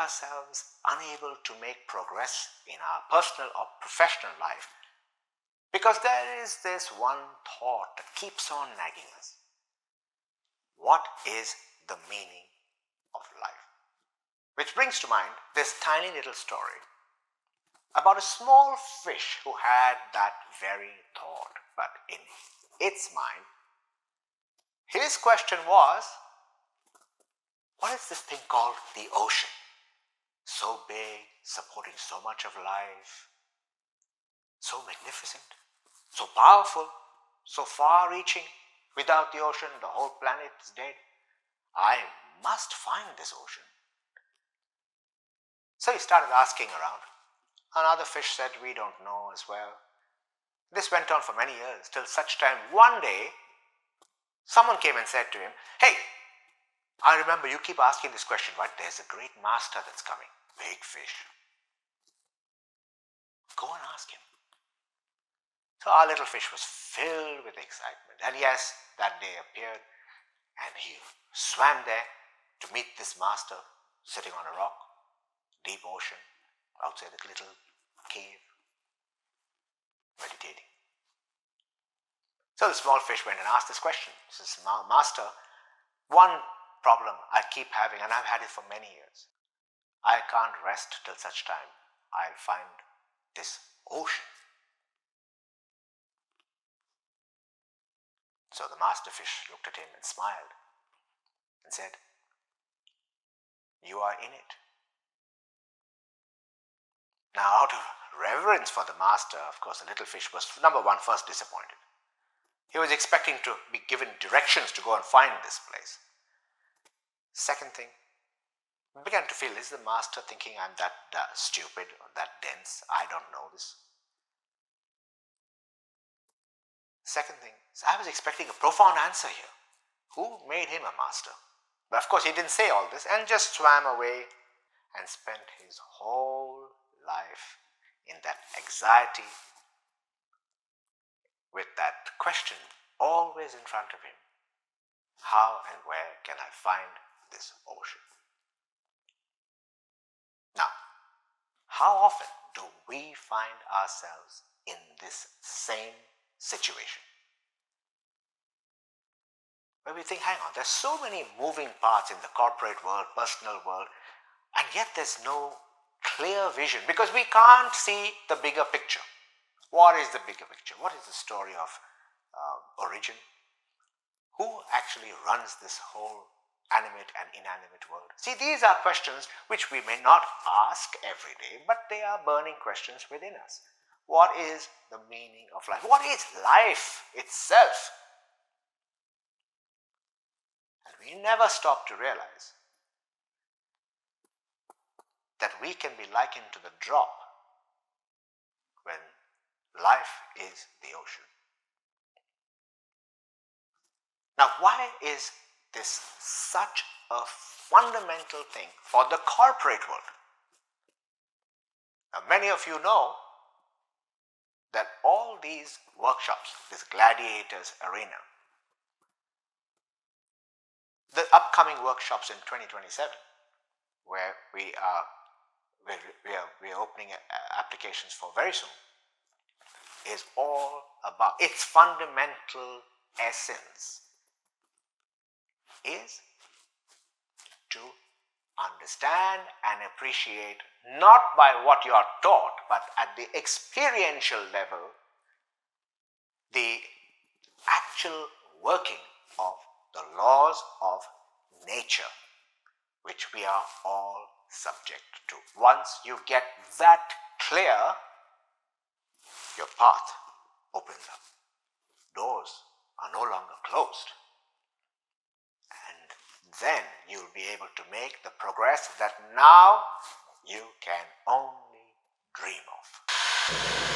ourselves unable to make progress in our personal or professional life because there is this one thought that keeps on nagging us. What is the meaning of life? Which brings to mind this tiny little story about a small fish who had that very thought, but in its mind, his question was, what is this thing called the ocean? So big, supporting so much of life, so magnificent, so powerful, so far-reaching. Without the ocean, the whole planet is dead. I must find this ocean. So he started asking around. Another fish said, we don't know as well. This went on for many years, till such time one day, someone came and said to him, hey, I remember you keep asking this question, right? There's a great master that's coming, big fish. Go and ask him. So our little fish was filled with excitement. And yes, that day appeared and he swam there to meet this master sitting on a rock, deep ocean, outside the little cave, meditating. So the small fish went and asked this question. He says, Master, one problem I keep having, and I've had it for many years. I can't rest till such time I'll find this ocean. So the master fish looked at him and smiled and said, you are in it. Now, out of reverence for the master, of course, the little fish was, number one, first disappointed. He was expecting to be given directions to go and find this place. Second thing, he began to feel, is the master thinking I'm that stupid or that dense? I don't know this. Second thing, I was expecting a profound answer here. Who made him a master? But of course, he didn't say all this and just swam away and spent his whole life in that anxiety with that question always in front of him. How and where can I find this ocean? Now, how often do we find ourselves in this same situation? Where we think, hang on, there's so many moving parts in the corporate world, personal world, and yet there's no clear vision because we can't see the bigger picture. What is the bigger picture? What is the story of origin? Who actually runs this whole animate and inanimate world? See, these are questions which we may not ask every day, but they are burning questions within us. What is the meaning of life? What is life itself? And we never stop to realize that we can be likened to the drop when life is the ocean. Now, why is this such a fundamental thing for the corporate world? Now, many of you know that all these workshops, this gladiators arena, the upcoming workshops in 2027, where we are opening applications for very soon, is all about its fundamental essence is to understand and appreciate, not by what you are taught, but at the experiential level, the actual working of the laws of nature, which we are all subject to. Once you get that clear, your path opens up. Doors are no longer closed. And then you'll be able to make the progress that now you can only dream of.